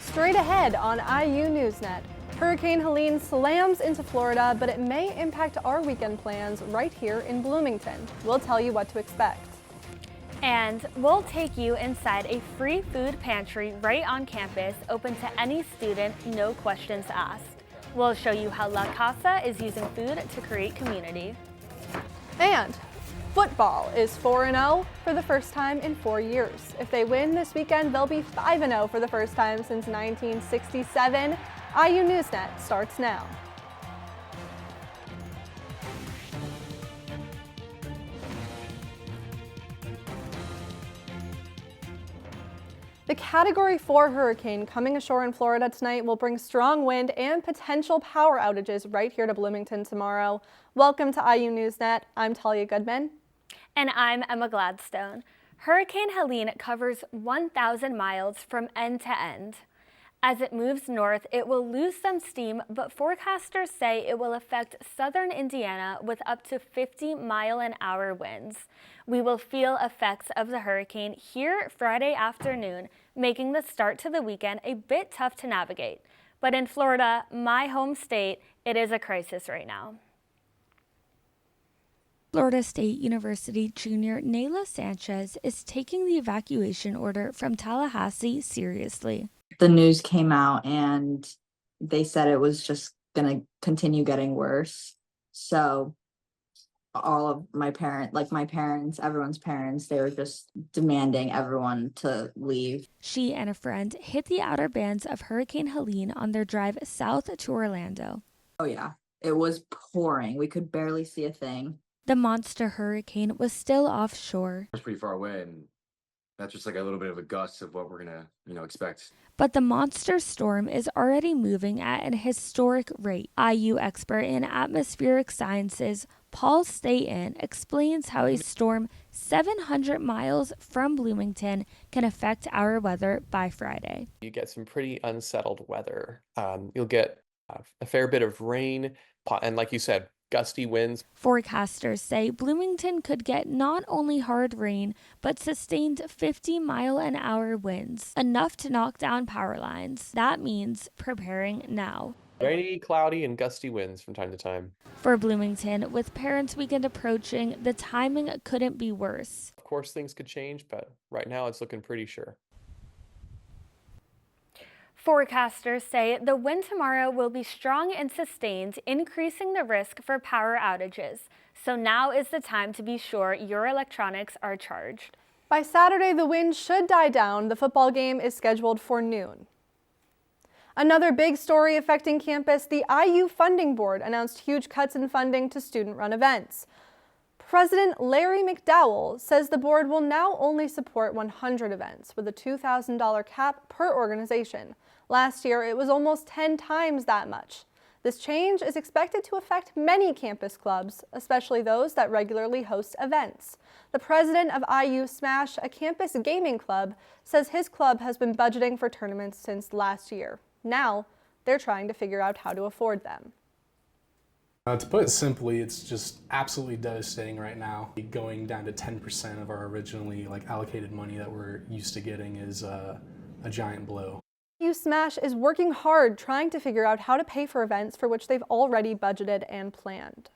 Straight ahead on IU NewsNet, Hurricane Helene slams into Florida, but it may impact our weekend plans right here in Bloomington. We'll tell you what to expect. And we'll take you inside a free food pantry right on campus, open to any student, no questions asked. We'll show you how La Casa is using food to create community. And football is 4-0 for the first time in 4 years. If they win this weekend, they'll be 5-0 for the first time since 1967. IU NewsNet starts now. The Category 4 hurricane coming ashore in Florida tonight will bring strong wind and potential power outages right here to Bloomington tomorrow. Welcome to IU NewsNet. I'm Talia Goodman. And I'm Emma Gladstone. Hurricane Helene covers 1,000 miles from end to end. As it moves north, it will lose some steam, but forecasters say it will affect southern Indiana with up to 50-mile-an-hour winds. We will feel effects of the hurricane here Friday afternoon, making the start to the weekend a bit tough to navigate. But in Florida, my home state, it is a crisis right now. Florida State University junior Nayla Sanchez is taking the evacuation order from Tallahassee seriously. The news came out and they said it was just going to continue getting worse. So all of my parents, everyone's parents, they were just demanding everyone to leave. She and a friend hit the outer bands of Hurricane Helene on their drive south to Orlando. Oh yeah, it was pouring. We could barely see a thing. The monster hurricane was still offshore. It's pretty far away, and that's just like a little bit of a gust of what we're gonna, expect. But the monster storm is already moving at an historic rate. IU expert in atmospheric sciences Paul Staten explains how a storm 700 miles from Bloomington can affect our weather by Friday. You get some pretty unsettled weather. You'll get a fair bit of rain, and like you said, gusty winds. Forecasters say Bloomington could get not only hard rain, but sustained 50-mile-an-hour winds, enough to knock down power lines. That means preparing now. Rainy, cloudy, and gusty winds from time to time. For Bloomington, with Parents' Weekend approaching, the timing couldn't be worse. Of course, things could change, but right now it's looking pretty sure. Forecasters say the wind tomorrow will be strong and sustained, increasing the risk for power outages. So now is the time to be sure your electronics are charged. By Saturday, the wind should die down. The football game is scheduled for noon. Another big story affecting campus, the IU Funding Board announced huge cuts in funding to student-run events. President Larry McDowell says the board will now only support 100 events with a $2,000 cap per organization. Last year, it was almost 10 times that much. This change is expected to affect many campus clubs, especially those that regularly host events. The president of IU Smash, a campus gaming club, says his club has been budgeting for tournaments since last year. Now, they're trying to figure out how to afford them. To put it simply, it's just absolutely devastating right now. Going down to 10% of our originally allocated money that we're used to getting is a giant blow. IU Smash is working hard trying to figure out how to pay for events for which they've already budgeted and planned.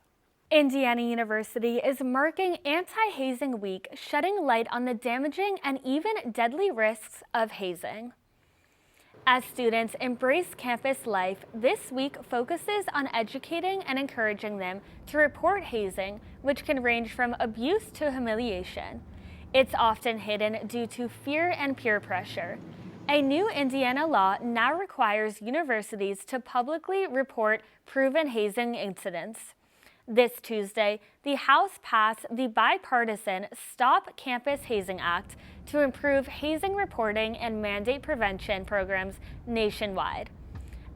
Indiana University is marking Anti-Hazing Week, shedding light on the damaging and even deadly risks of hazing. As students embrace campus life, this week focuses on educating and encouraging them to report hazing, which can range from abuse to humiliation. It's often hidden due to fear and peer pressure. A new Indiana law now requires universities to publicly report proven hazing incidents. This Tuesday, the House passed the bipartisan Stop Campus Hazing Act to improve hazing reporting and mandate prevention programs nationwide.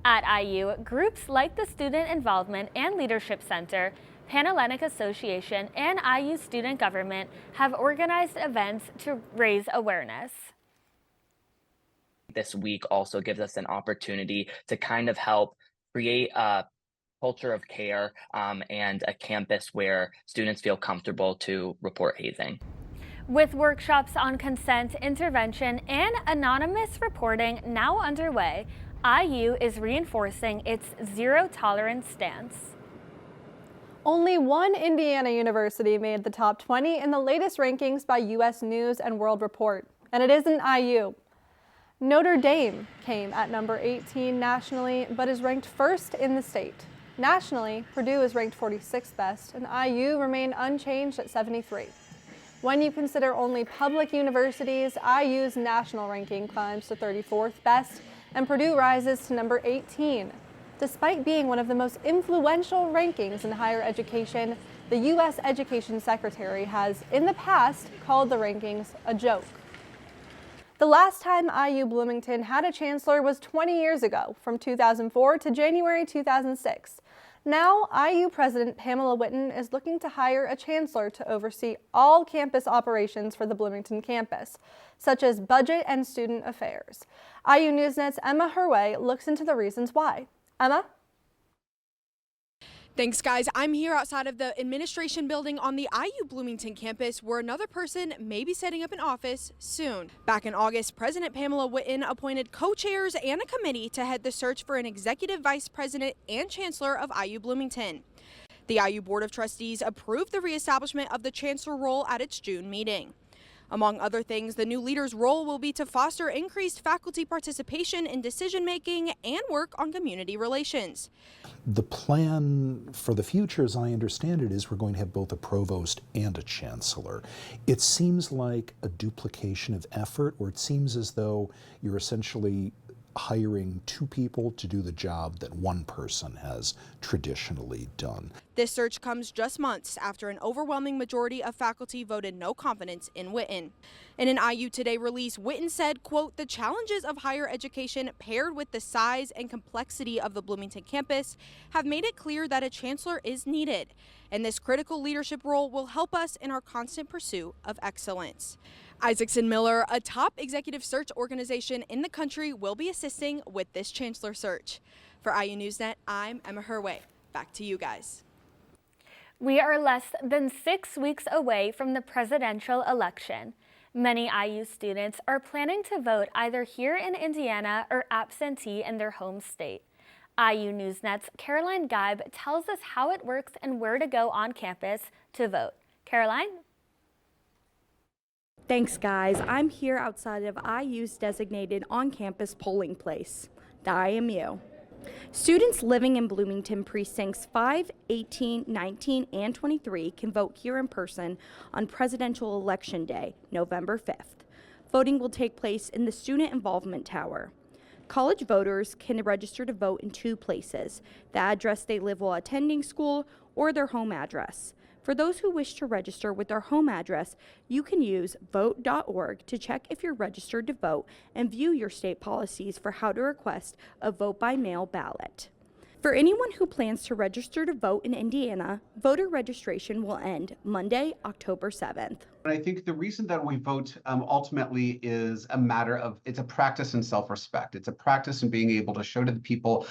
At IU, groups like the Student Involvement and Leadership Center, Panhellenic Association, and IU Student Government have organized events to raise awareness. This week also gives us an opportunity to kind of help create a culture of care and a campus where students feel comfortable to report hazing. With workshops on consent, intervention, and anonymous reporting now underway, IU is reinforcing its zero-tolerance stance. Only one Indiana university made the top 20 in the latest rankings by U.S. News and World Report, and it isn't IU. Notre Dame came at number 18 nationally, but is ranked first in the state. Nationally, Purdue is ranked 46th best, and IU remained unchanged at 73. When you consider only public universities, IU's national ranking climbs to 34th best, and Purdue rises to number 18. Despite being one of the most influential rankings in higher education, the U.S. Education Secretary has, in the past, called the rankings a joke. The last time IU Bloomington had a chancellor was 20 years ago, from 2004 to January 2006. Now, IU President Pamela Whitten is looking to hire a chancellor to oversee all campus operations for the Bloomington campus, such as budget and student affairs. IU NewsNet's Emma Herway looks into the reasons why. Emma? Thanks, guys. I'm here outside of the administration building on the IU Bloomington campus, where another person may be setting up an office soon. Back in August, President Pamela Whitten appointed co-chairs and a committee to head the search for an executive vice president and chancellor of IU Bloomington. The IU Board of Trustees approved the reestablishment of the chancellor role at its June meeting. Among other things, the new leader's role will be to foster increased faculty participation in decision-making and work on community relations. The plan for the future, as I understand it, is we're going to have both a provost and a chancellor. It seems like a duplication of effort, or it seems as though you're essentially hiring two people to do the job that one person has traditionally done. This search comes just months after an overwhelming majority of faculty voted no confidence in Whitten. In an IU Today release, Whitten said, quote, "The challenges of higher education paired with the size and complexity of the Bloomington campus have made it clear that a chancellor is needed, and this critical leadership role will help us in our constant pursuit of excellence." Isaacson Miller, a top executive search organization in the country, will be assisting with this chancellor search. For IU NewsNet, I'm Emma Herway. Back to you guys. We are less than 6 weeks away from the presidential election. Many IU students are planning to vote either here in Indiana or absentee in their home state. IU NewsNet's Caroline Geib tells us how it works and where to go on campus to vote. Caroline? Thanks, guys. I'm here outside of IU's designated on-campus polling place, the IMU. Students living in Bloomington precincts 5, 18, 19, and 23 can vote here in person on Presidential Election Day, November 5th. Voting will take place in the Student Involvement Tower. College voters can register to vote in two places: the address they live while attending school or their home address. For those who wish to register with their home address, you can use vote.org to check if you're registered to vote and view your state policies for how to request a vote-by-mail ballot. For anyone who plans to register to vote in Indiana, voter registration will end Monday, October 7th. I think the reason that we vote ultimately is a matter of, it's a practice in self-respect. It's a practice in being able to show to the people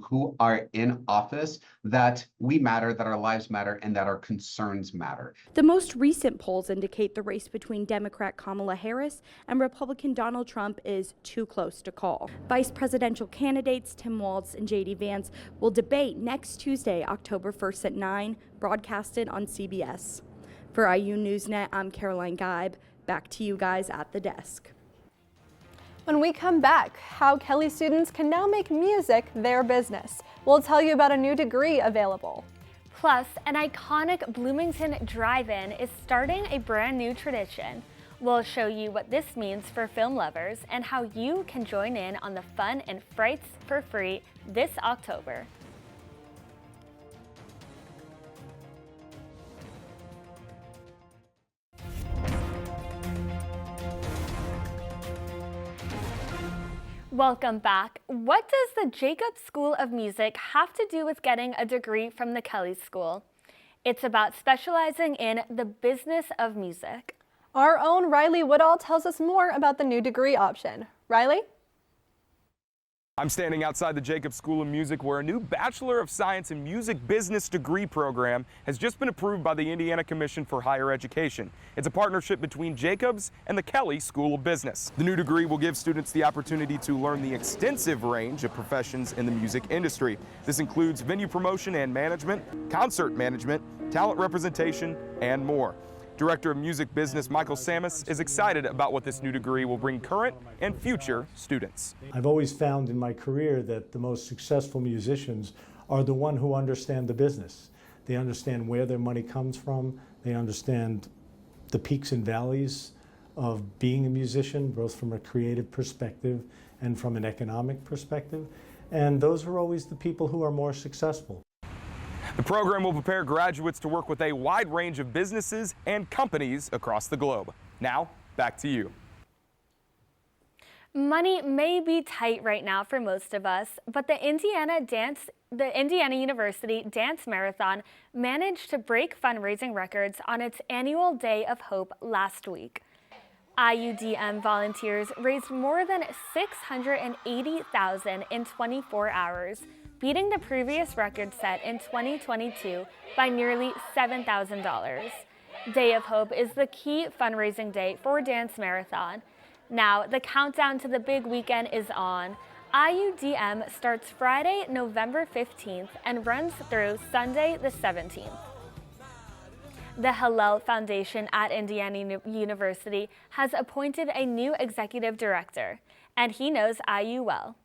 who are in office that we matter, that our lives matter, and that our concerns matter. The most recent polls indicate the race between Democrat Kamala Harris and Republican Donald Trump is too close to call. Vice presidential candidates Tim Walz and J.D. Vance will debate next Tuesday, October 1st at 9, broadcasted on CBS. For IU NewsNet, I'm Caroline Geib. Back to you guys at the desk. When we come back, how Kelly students can now make music their business. We'll tell you about a new degree available. Plus, an iconic Bloomington drive-in is starting a brand new tradition. We'll show you what this means for film lovers and how you can join in on the fun and frights for free this October. Welcome back. What does the Jacobs School of Music have to do with getting a degree from the Kelly School? It's about specializing in the business of music. Our own Riley Woodall tells us more about the new degree option. Riley? I'm standing outside the Jacobs School of Music, where a new Bachelor of Science in Music Business degree program has just been approved by the Indiana Commission for Higher Education. It's a partnership between Jacobs and the Kelley School of Business. The new degree will give students the opportunity to learn the extensive range of professions in the music industry. This includes venue promotion and management, concert management, talent representation, and more. Director of Music Business Michael Samus is excited about what this new degree will bring current and future students. I've always found in my career that the most successful musicians are the one who understand the business. They understand where their money comes from. They understand the peaks and valleys of being a musician, both from a creative perspective and from an economic perspective. And those are always the people who are more successful. The program will prepare graduates to work with a wide range of businesses and companies across the globe. Now, back to you. Money may be tight right now for most of us, but the Indiana University Dance Marathon managed to break fundraising records on its annual Day of Hope last week. IUDM volunteers raised more than $680,000 in 24 hours, beating the previous record set in 2022 by nearly $7,000. Day of Hope is the key fundraising day for Dance Marathon. Now, the countdown to the big weekend is on. IUDM starts Friday, November 15th and runs through Sunday, the 17th. The Hillel Foundation at Indiana University has appointed a new executive director, and he knows IU well.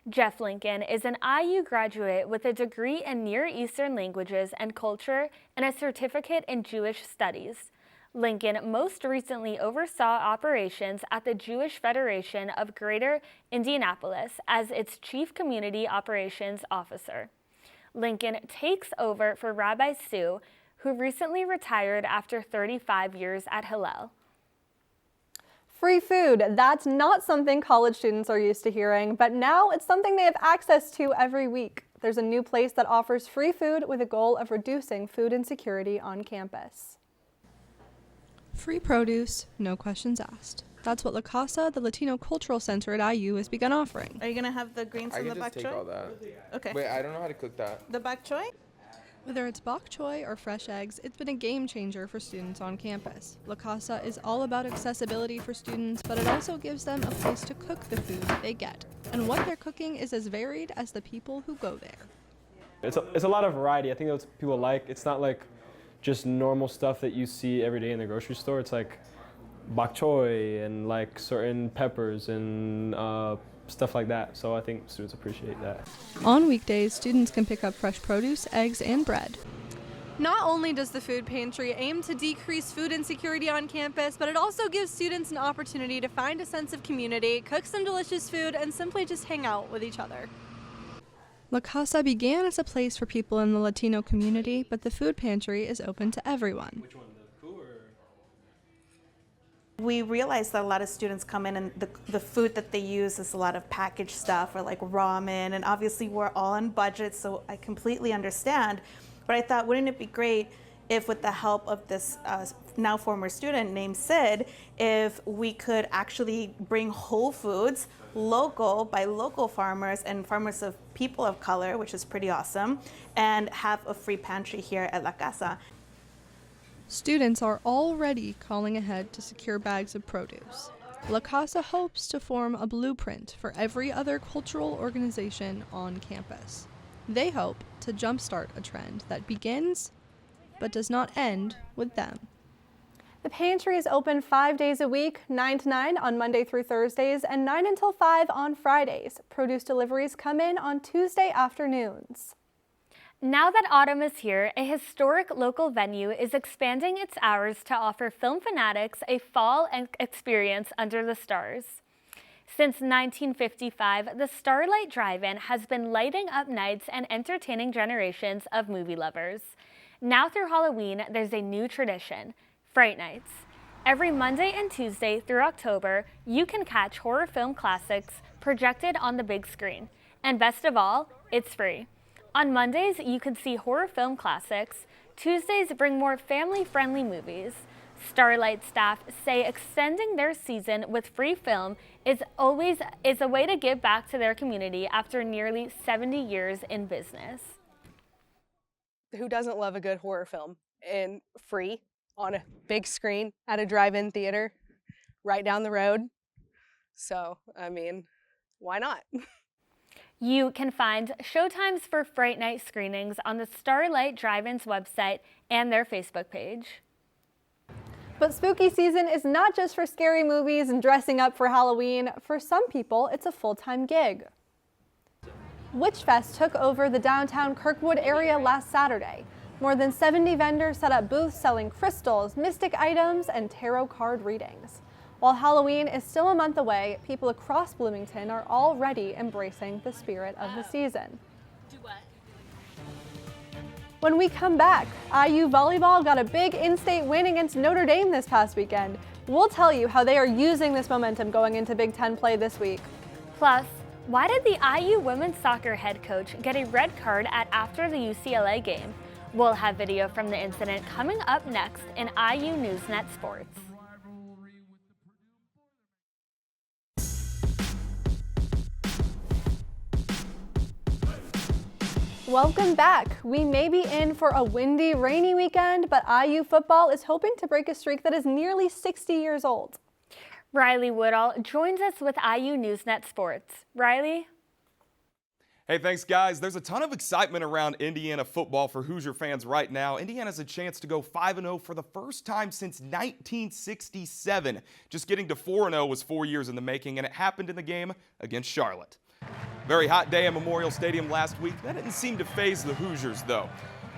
Jeff Lincoln is an IU graduate with a degree in Near Eastern languages and culture and a certificate in Jewish studies. Lincoln most recently oversaw operations at the Jewish Federation of Greater Indianapolis as its Chief Community Operations Officer. Lincoln takes over for Rabbi Sue, who recently retired after 35 years at Hillel. Free food, that's not something college students are used to hearing, but now it's something they have access to every week. There's a new place that offers free food with a goal of reducing food insecurity on campus. Free produce, no questions asked. That's what La Casa, the Latino Cultural Center at IU, has begun offering. Are you going to have the greens and the bok choy? I can just take all that. Okay. Wait, I don't know how to cook that. The bok choy? Whether it's bok choy or fresh eggs, it's been a game changer for students on campus. La Casa is all about accessibility for students, but it also gives them a place to cook the food they get. And what they're cooking is as varied as the people who go there. It's a lot of variety. I think that's what people like. It's not like just normal stuff that you see every day in the grocery store. It's like bok choy and like certain peppers and stuff like that. So I think students appreciate that. On weekdays, students can pick up fresh produce, eggs, and bread. Not only does the food pantry aim to decrease food insecurity on campus, but it also gives students an opportunity to find a sense of community, cook some delicious food, and simply just hang out with each other. La Casa began as a place for people in the Latino community, but the food pantry is open to everyone. We realize that a lot of students come in and the food that they use is a lot of packaged stuff or like ramen, and obviously we're all on budget, so I completely understand. But I thought, wouldn't it be great if with the help of this now former student named Sid, if we could actually bring whole foods local by local farmers and farmers of people of color, which is pretty awesome, and have a free pantry here at La Casa. Students are already calling ahead to secure bags of produce. La Casa hopes to form a blueprint for every other cultural organization on campus. They hope to jumpstart a trend that begins but does not end with them. The pantry is open 5 days a week, 9 to 9 on Monday through Thursdays, and 9 until 5 on Fridays. Produce deliveries come in on Tuesday afternoons. Now that autumn is here, a historic local venue is expanding its hours to offer film fanatics a fall experience under the stars. Since 1955, the Starlight Drive-In has been lighting up nights and entertaining generations of movie lovers. Now through Halloween, there's a new tradition, Fright Nights. Every Monday and Tuesday through October, you can catch horror film classics projected on the big screen. And best of all, it's free. On Mondays, you can see horror film classics. Tuesdays bring more family-friendly movies. Starlight staff say extending their season with free film is a way to give back to their community after nearly 70 years in business. Who doesn't love a good horror film? And free on a big screen at a drive-in theater right down the road. So, I mean, why not? You can find showtimes for Fright Night screenings on the Starlight Drive-In's website and their Facebook page. But spooky season is not just for scary movies and dressing up for Halloween. For some people, it's a full-time gig. Witchfest took over the downtown Kirkwood area last Saturday. More than 70 vendors set up booths selling crystals, mystic items, and tarot card readings. While Halloween is still a month away, people across Bloomington are already embracing the spirit of the season. When we come back, IU volleyball got a big in-state win against Notre Dame this past weekend. We'll tell you how they are using this momentum going into Big Ten play this week. Plus, why did the IU women's soccer head coach get a red card after the UCLA game? We'll have video from the incident coming up next in IU NewsNet Sports. Welcome back. We may be in for a windy, rainy weekend, but IU football is hoping to break a streak that is nearly 60 years old. Riley Woodall joins us with IU NewsNet Sports. Riley? Hey, thanks, guys. There's a ton of excitement around Indiana football for Hoosier fans right now. Indiana has a chance to go 5-0 for the first time since 1967. Just getting to 4-0 was 4 years in the making, and it happened in the game against Charlotte. Very hot day at Memorial Stadium last week. That didn't seem to faze the Hoosiers, though.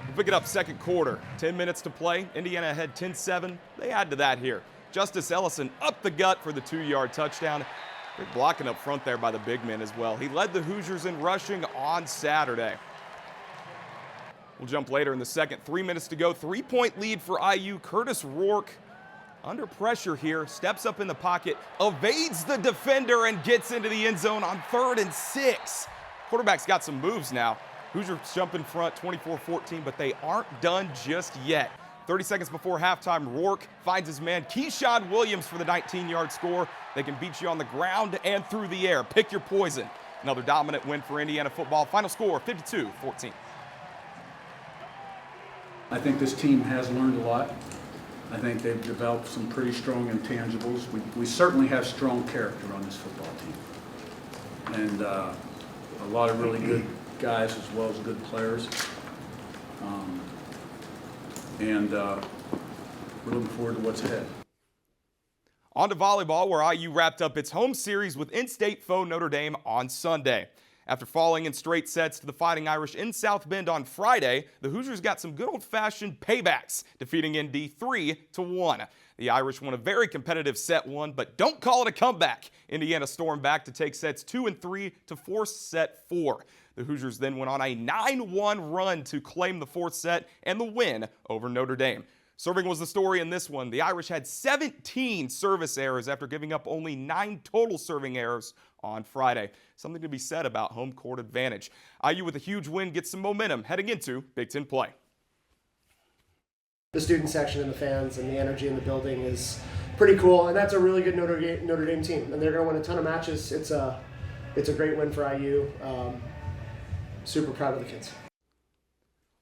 We pick it up second quarter. 10 minutes to play. Indiana ahead 10-7. They add to that here. Justice Ellison up the gut for the 2-yard touchdown. Big blocking up front there by the big men as well. He led the Hoosiers in rushing on Saturday. We'll jump later in the second. 3 minutes to go. 3-point lead for IU. Curtis Rourke under pressure here, steps up in the pocket, evades the defender, and gets into the end zone on 3rd and 6. Quarterback's got some moves now. Hoosiers jump in front 24-14, but they aren't done just yet. 30 seconds before halftime, Rourke finds his man Keyshawn Williams for the 19-yard score. They can beat you on the ground and through the air. Pick your poison. Another dominant win for Indiana football. Final score, 52-14. I think this team has learned a lot. I think they've developed some pretty strong intangibles. We certainly have strong character on this football team. And a lot of really good guys as well as good players. We're looking forward to what's ahead. On to volleyball, where IU wrapped up its home series with in-state foe Notre Dame on Sunday. After falling in straight sets to the Fighting Irish in South Bend on Friday, the Hoosiers got some good old-fashioned paybacks, defeating ND 3-1. The Irish won a very competitive set 1, but don't call it a comeback. Indiana stormed back to take sets 2 and 3 to force set 4. The Hoosiers then went on a 9-1 run to claim the 4th set and the win over Notre Dame. Serving was the story in this one. The Irish had 17 service errors after giving up only 9 total serving errors on Friday. Something to be said about home court advantage. IU with a huge win gets some momentum heading into Big Ten play. The student section and the fans and the energy in the building is pretty cool, and that's a really good Notre Dame team, and they're going to win a ton of matches. It's a great win for IU. Super proud of the kids.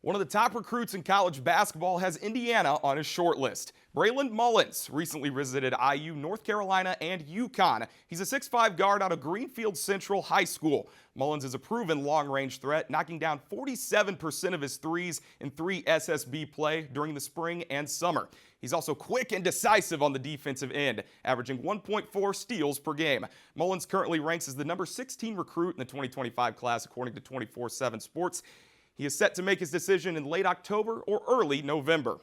One of the top recruits in college basketball has Indiana on his short list. Braylon Mullins recently visited IU, North Carolina, and UConn. He's a 6'5" guard out of Greenfield Central High School. Mullins is a proven long-range threat, knocking down 47% of his threes in 3 SSB play during the spring and summer. He's also quick and decisive on the defensive end, averaging 1.4 steals per game. Mullins currently ranks as the number 16 recruit in the 2025 class, according to 24/7 Sports. He is set to make his decision in late October or early November.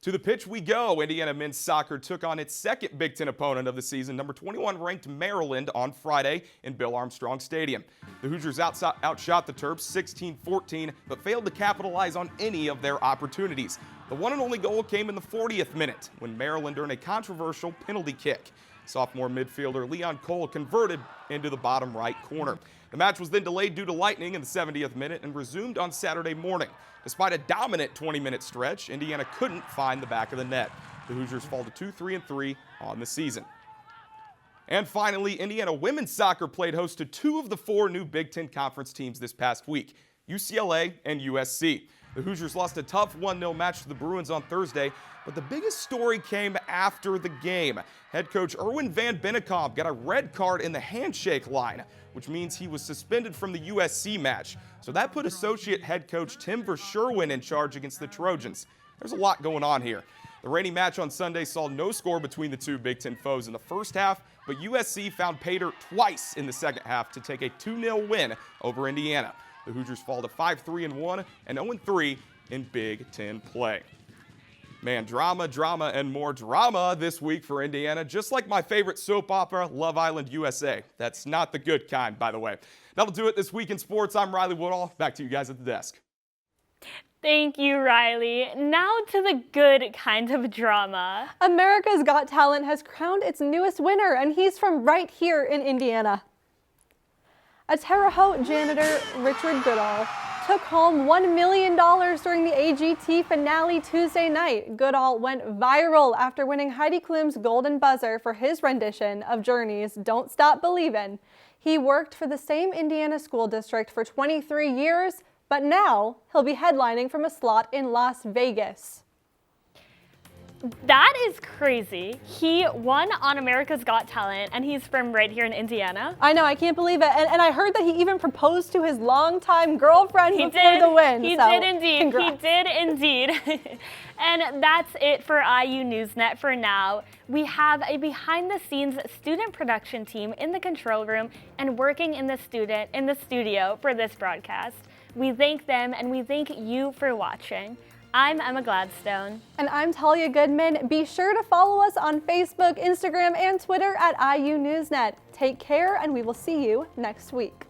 To the pitch we go. Indiana men's soccer took on its second Big Ten opponent of the season, number 21 ranked Maryland, on Friday in Bill Armstrong Stadium. The Hoosiers outshot the Terps 16-14, but failed to capitalize on any of their opportunities. The one and only goal came in the 40th minute when Maryland earned a controversial penalty kick. Sophomore midfielder Leon Cole converted into the bottom right corner. The match was then delayed due to lightning in the 70th minute and resumed on Saturday morning. Despite a dominant 20-minute stretch, Indiana couldn't find the back of the net. The Hoosiers fall to 2-3-3 on the season. And finally, Indiana women's soccer played host to 2 of the 4 new Big Ten Conference teams this past week, UCLA and USC. The Hoosiers lost a tough 1-0 match to the Bruins on Thursday, but the biggest story came after the game. Head coach Erwin Van Bennekom got a red card in the handshake line, which means he was suspended from the USC match. So that put associate head coach Tim Verscherwin in charge against the Trojans. There's a lot going on here. The rainy match on Sunday saw no score between the 2 Big Ten foes in the first half, but USC found pay dirt twice in the second half to take a 2-0 win over Indiana. The Hoosiers fall to 5-3-1 and 0-3 in Big Ten play. Man, drama, drama, and more drama this week for Indiana, just like my favorite soap opera, Love Island USA. That's not the good kind, by the way. That'll do it this week in sports. I'm Riley Woodall. Back to you guys at the desk. Thank you, Riley. Now to the good kind of drama. America's Got Talent has crowned its newest winner, and he's from right here in Indiana. A Terre Haute janitor, Richard Goodall, took home $1 million during the AGT finale Tuesday night. Goodall went viral after winning Heidi Klum's Golden Buzzer for his rendition of Journey's Don't Stop Believin'. He worked for the same Indiana school district for 23 years, but now he'll be headlining from a slot in Las Vegas. That is crazy. He won on America's Got Talent, and he's from right here in Indiana. I know, I can't believe it. And I heard that he even proposed to his longtime girlfriend before the win. He so did indeed. Congrats. He did indeed. And that's it for IU NewsNet for now. We have a behind-the-scenes student production team in the control room and working in the studio for this broadcast. We thank them, and we thank you for watching. I'm Emma Gladstone. And I'm Talia Goodman. Be sure to follow us on Facebook, Instagram, and Twitter at IU NewsNet. Take care, and we will see you next week.